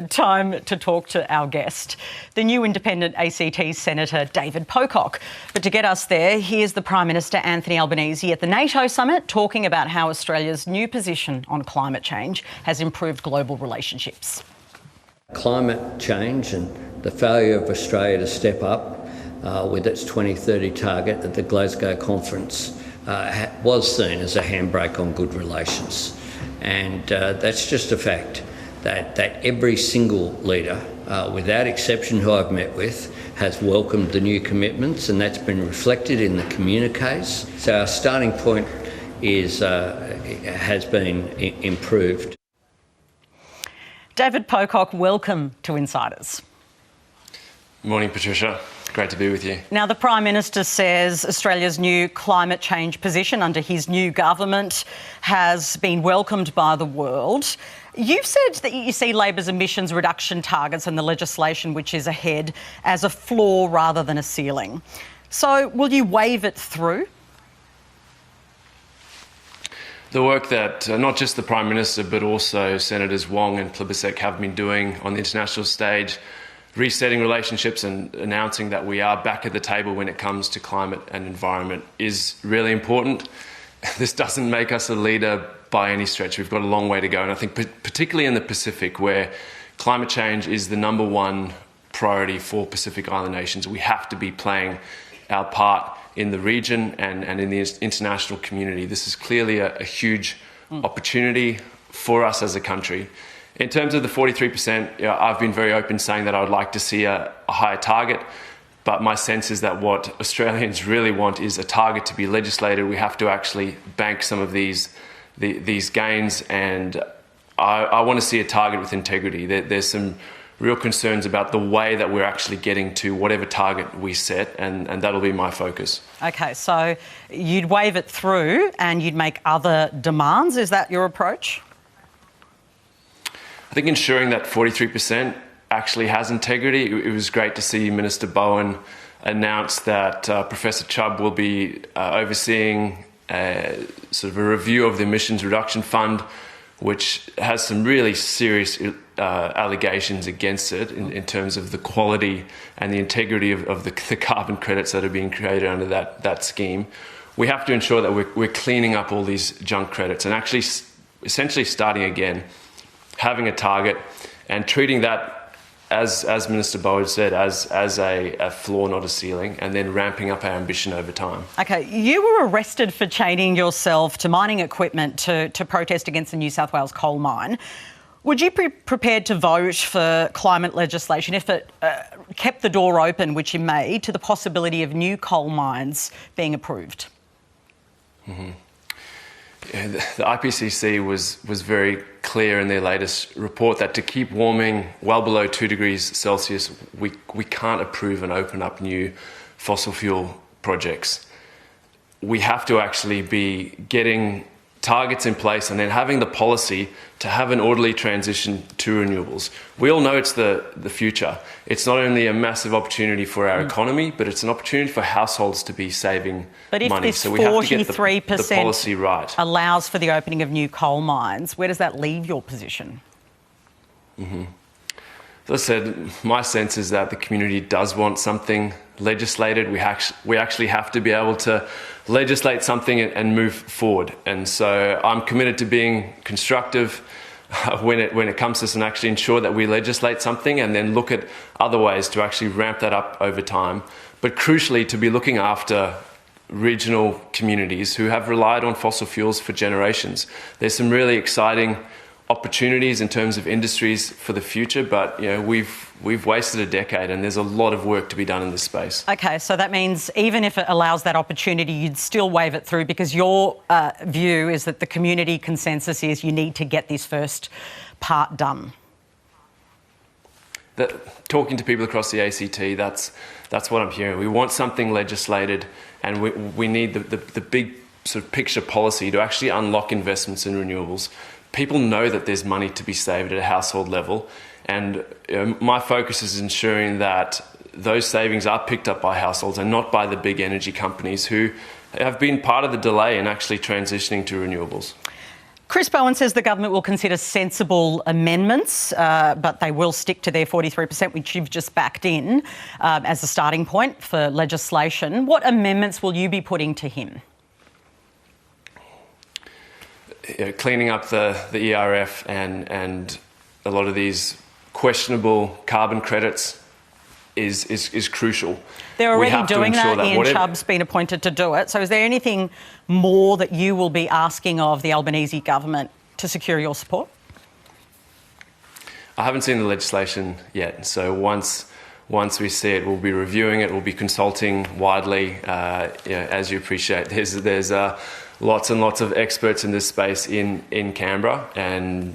Time to talk to our guest, the new independent ACT Senator David Pocock. But to get us there, here's the Prime Minister Anthony Albanese at the NATO summit talking about how Australia's new position on climate change has improved global relationships. Climate change and the failure of Australia to step up with its 2030 target at the Glasgow conference was seen as a handbrake on good relations. And that's just a fact. That every single leader, without exception who I've met with, has welcomed the new commitments, and that's been reflected in the communiques. So our starting point has been improved. David Pocock, welcome to Insiders. Morning, Patricia. Great to be with you. Now, the Prime Minister says Australia's new climate change position under his new government has been welcomed by the world. You've said that you see Labor's emissions reduction targets and the legislation which is ahead as a floor rather than a ceiling. So will you wave it through? The work that not just the Prime Minister but also Senators Wong and Plibersek have been doing on the international stage, resetting relationships and announcing that we are back at the table when it comes to climate and environment is really important. This doesn't make us a leader by any stretch. We've got a long way to go. And I think particularly in the Pacific, where climate change is the #1 priority for Pacific Island nations, we have to be playing our part in the region and in the international community. This is clearly a huge opportunity for us as a country. In terms of the 43%, I've been very open saying that I would like to see a higher target, but my sense is that what Australians really want is a target to be legislated. We have to actually bank some of these gains, and I want to see a target with integrity. There's some real concerns about the way that we're actually getting to whatever target we set, and that'll be my focus. Okay, so you'd wave it through and you'd make other demands. Is that your approach? I think ensuring that 43% actually has integrity. It was great to see Minister Bowen announce that Professor Chubb will be overseeing sort of a review of the Emissions Reduction Fund, which has some really serious allegations against it in terms of the quality and the integrity of the carbon credits that are being created under that scheme. We have to ensure that we're cleaning up all these junk credits and actually essentially starting again, having a target and treating that, as Minister Bowen said, as a floor, not a ceiling, and then ramping up our ambition over time. Okay, you were arrested for chaining yourself to mining equipment to protest against the New South Wales coal mine. Would you be prepared to vote for climate legislation if it kept the door open, which you may, to the possibility of new coal mines being approved? Mm-hmm. Yeah, the IPCC was very clear in their latest report that to keep warming well below 2 degrees Celsius, we can't approve and open up new fossil fuel projects. We have to actually be getting targets in place and then having the policy to have an orderly transition to renewables. We all know it's the future. It's not only a massive opportunity for our economy, but it's an opportunity for households to be saving money. So we have to get the policy right. Allows for the opening of new coal mines. Where does that leave your position? Mm-hmm. As I said, my sense is that the community does want something legislated. We actually have to be able to legislate something and move forward. And so I'm committed to being constructive when it comes to this and actually ensure that we legislate something and then look at other ways to actually ramp that up over time. But crucially, to be looking after regional communities who have relied on fossil fuels for generations. There's some really exciting opportunities in terms of industries for the future, but we've wasted a decade and there's a lot of work to be done in this space. Okay, so that means even if it allows that opportunity, you'd still wave it through because your view is that the community consensus is you need to get this first part done. Talking to people across the ACT, that's what I'm hearing. We want something legislated and we need the big sort of picture policy to actually unlock investments in renewables. People know that there's money to be saved at a household level, and my focus is ensuring that those savings are picked up by households and not by the big energy companies who have been part of the delay in actually transitioning to renewables. Chris Bowen says the government will consider sensible amendments, but they will stick to their 43%, which you've just backed in as a starting point for legislation. What amendments will you be putting to him? Cleaning up the ERF and a lot of these questionable carbon credits is crucial. They're already doing that. Ian Chubb's been appointed to do it. So is there anything more that you will be asking of the Albanese government to secure your support? I haven't seen the legislation yet. So once we see it, we'll be reviewing it. We'll be consulting widely. As you appreciate, there's lots and lots of experts in this space in Canberra, and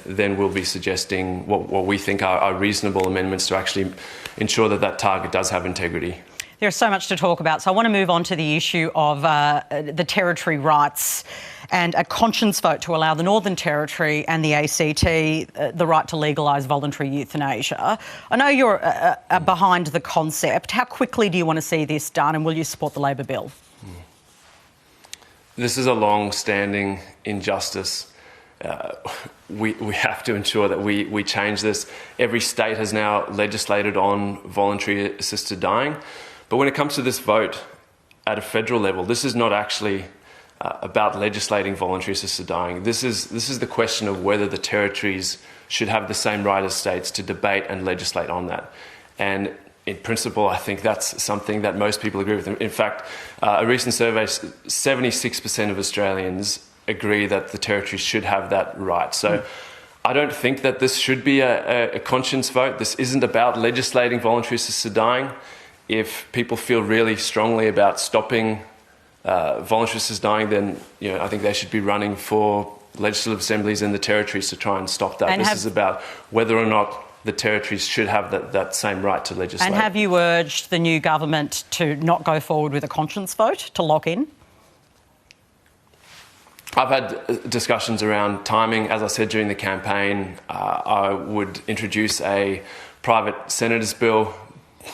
then we'll be suggesting what we think are reasonable amendments to actually ensure that target does have integrity. There's so much to talk about, so I want to move on to the issue of the territory rights and a conscience vote to allow the Northern Territory and the ACT the right to legalise voluntary euthanasia. I know you're behind the concept. How quickly do you want to see this done, and will you support the Labor bill? This is a long-standing injustice. We have to ensure that we change this. Every state has now legislated on voluntary assisted dying. But when it comes to this vote at a federal level, this is not actually about legislating voluntary assisted dying. This is the question of whether the territories should have the same right as states to debate and legislate on that. And in principle, I think that's something that most people agree with. In fact, a recent survey, 76% of Australians agree that the territories should have that right. So I don't think that this should be a conscience vote. This isn't about legislating voluntary assisted dying. If people feel really strongly about stopping voluntary assisted dying, then I think they should be running for legislative assemblies in the territories to try and stop that. This is about whether or not the territories should have that same right to legislate. And have you urged the new government to not go forward with a conscience vote, to lock in? I've had discussions around timing. As I said during the campaign, I would introduce a private senator's bill,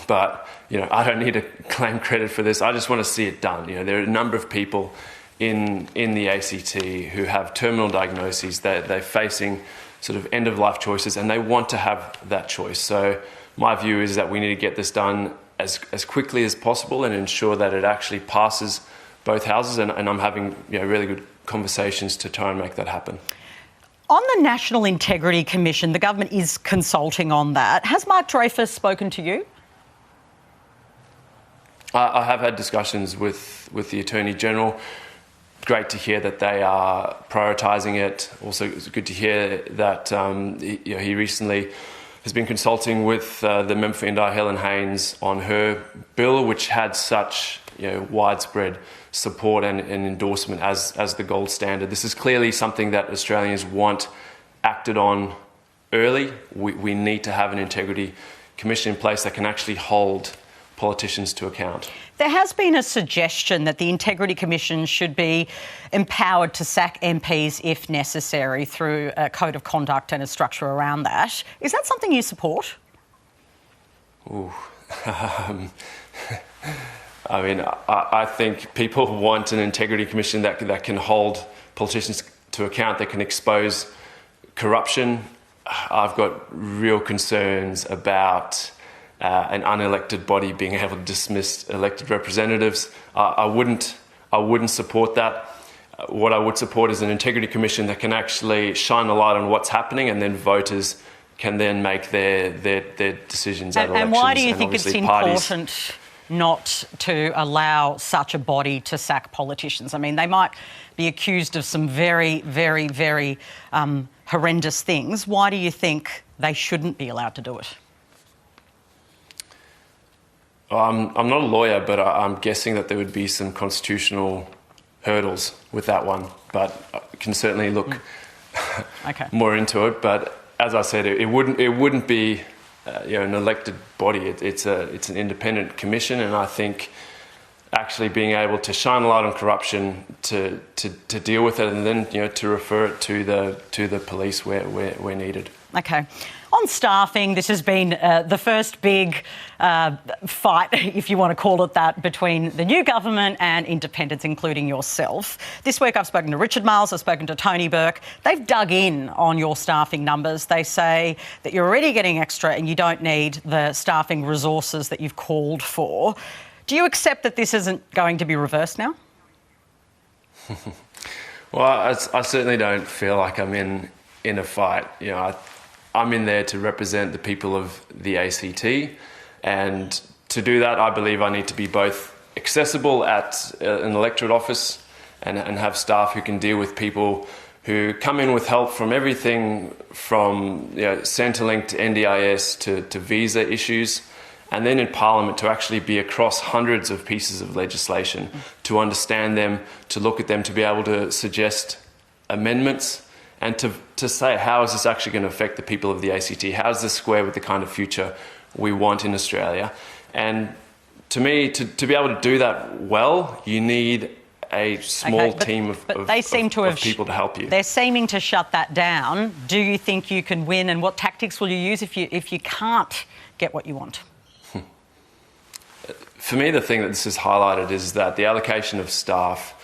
but I don't need to claim credit for this. I just want to see it done. There are a number of people in the ACT who have terminal diagnoses. They're facing sort of end-of-life choices, and they want to have that choice. So my view is that we need to get this done as quickly as possible and ensure that it actually passes both houses, and I'm having really good conversations to try and make that happen. On the National Integrity Commission, the government is consulting on that. Has Mark Dreyfus spoken to you? I have had discussions with the Attorney General. Great to hear that they are prioritising it. Also, it's good to hear that he recently has been consulting with the member for Indi, Helen Haynes, on her bill, which had such widespread support and endorsement as the gold standard. This is clearly something that Australians want acted on early. We need to have an integrity commission in place that can actually hold politicians to account. There has been a suggestion that the Integrity Commission should be empowered to sack MPs if necessary through a code of conduct and a structure around that. Is that something you support? Ooh. I mean, I think people want an Integrity Commission that can hold politicians to account, that can expose corruption. I've got real concerns about an unelected body being able to dismiss elected representatives. I wouldn't support that. What I would support is an Integrity Commission that can actually shine a light on what's happening, and then voters can then make their decisions at elections. And why do you think it's important not to allow such a body to sack politicians? I mean, they might be accused of some very, very, very horrendous things. Why do you think they shouldn't be allowed to do it? I'm not a lawyer, but I'm guessing that there would be some constitutional hurdles with that one, but I can certainly look more into it. But as I said, it wouldn't be an elected body. It's an independent commission, and I think actually being able to shine a light on corruption, to deal with it, and then to refer it to the police where needed. Okay. On On staffing, this has been the first big fight, if you want to call it that, between the new government and independents, including yourself. This week I've spoken to Richard Marles, I've spoken to Tony Burke. They've dug in on your staffing numbers. They say that you're already getting extra and you don't need the staffing resources that you've called for. Do you accept that this isn't going to be reversed now? Well, I certainly don't feel like I'm in a fight. You know, I'm in there to represent the people of the ACT, and to do that, I believe I need to be both accessible at an electorate office and have staff who can deal with people who come in with help from everything from Centrelink to NDIS to visa issues, and then in Parliament to actually be across hundreds of pieces of legislation, to understand them, to look at them, to be able to suggest amendments, and to say, how is this actually going to affect the people of the ACT? How does this square with the kind of future we want in Australia? And to me, to be able to do that well, you need a small team of people to help you. They're seeming to shut that down. Do you think you can win, and what tactics will you use if you can't get what you want? For me, the thing that this has highlighted is that the allocation of staff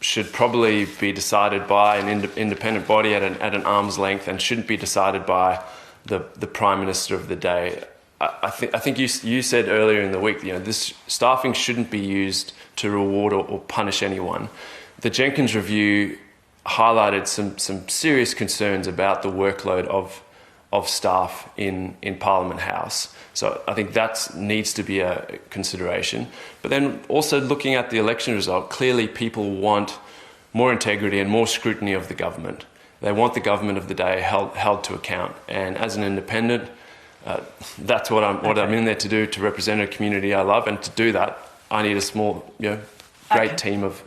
should probably be decided by an independent body at an arm's length, and shouldn't be decided by the Prime Minister of the day. I think you said earlier in the week, this staffing shouldn't be used to reward or punish anyone. The Jenkins review highlighted some serious concerns about the workload of staff in Parliament House. So I think that needs to be a consideration. But then also looking at the election result, clearly people want more integrity and more scrutiny of the government. They want the government of the day held to account. And as an independent, that's what I'm in there to do, to represent a community I love. And to do that, I need a small, great team of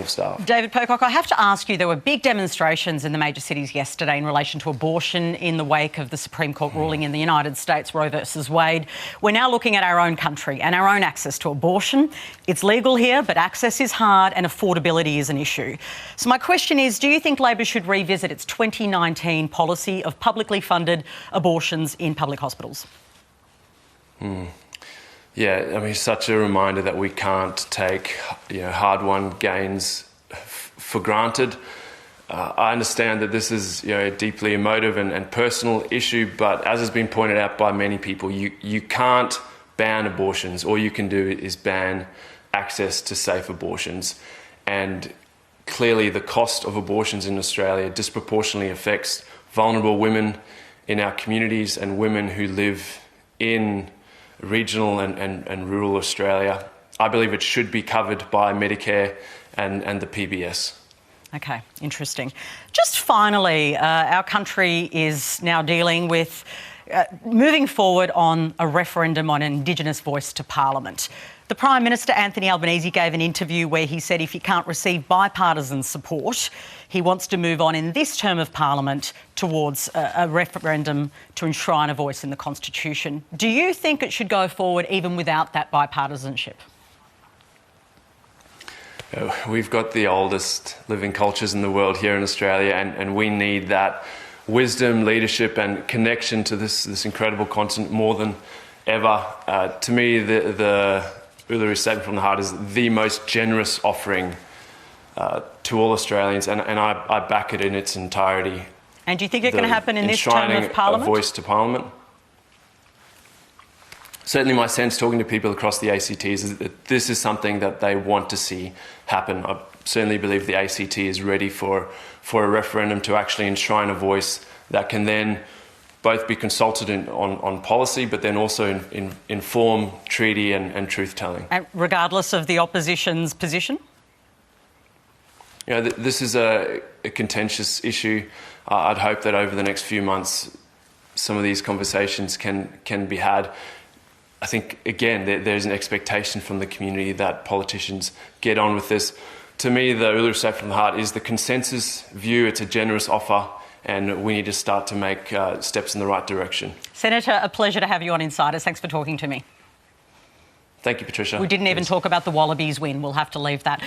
staff. David Pocock, I have to ask you, there were big demonstrations in the major cities yesterday in relation to abortion in the wake of the Supreme Court ruling in the United States, Roe versus Wade. We're now looking at our own country and our own access to abortion. It's legal here, but access is hard and affordability is an issue. So my question is, do you think Labor should revisit its 2019 policy of publicly funded abortions in public hospitals? Yeah, I mean, such a reminder that we can't take hard-won gains for granted. I understand that this is a deeply emotive and personal issue, but as has been pointed out by many people, you can't ban abortions. All you can do is ban access to safe abortions. And clearly the cost of abortions in Australia disproportionately affects vulnerable women in our communities and women who live in regional and rural Australia. I believe it should be covered by Medicare and the PBS. Okay, interesting. Just finally, our country is now dealing with moving forward on a referendum on Indigenous voice to Parliament. The Prime Minister, Anthony Albanese, gave an interview where he said if he can't receive bipartisan support, he wants to move on in this term of Parliament towards a referendum to enshrine a voice in the Constitution. Do you think it should go forward even without that bipartisanship? We've got the oldest living cultures in the world here in Australia, and we need that wisdom, leadership and connection to this incredible continent more than ever. To me, the Uluru Statement from the Heart is the most generous offering to all Australians, and I back it in its entirety. And do you think it can happen in this term of Parliament? A voice to Parliament. Certainly my sense, talking to people across the ACT, is that this is something that they want to see happen. I certainly believe the ACT is ready for a referendum to actually enshrine a voice that can then both be consulted on policy, but then also inform treaty and truth-telling. And regardless of the opposition's position? This is a contentious issue. I'd hope that over the next few months, some of these conversations can be had. I think, again, there's an expectation from the community that politicians get on with this. To me, the Uluru Statement from the Heart is the consensus view. It's a generous offer, and we need to start to make steps in the right direction. Senator, a pleasure to have you on Insiders. Thanks for talking to me. Thank you, Patricia. We didn't even talk about the Wallabies win. We'll have to leave that.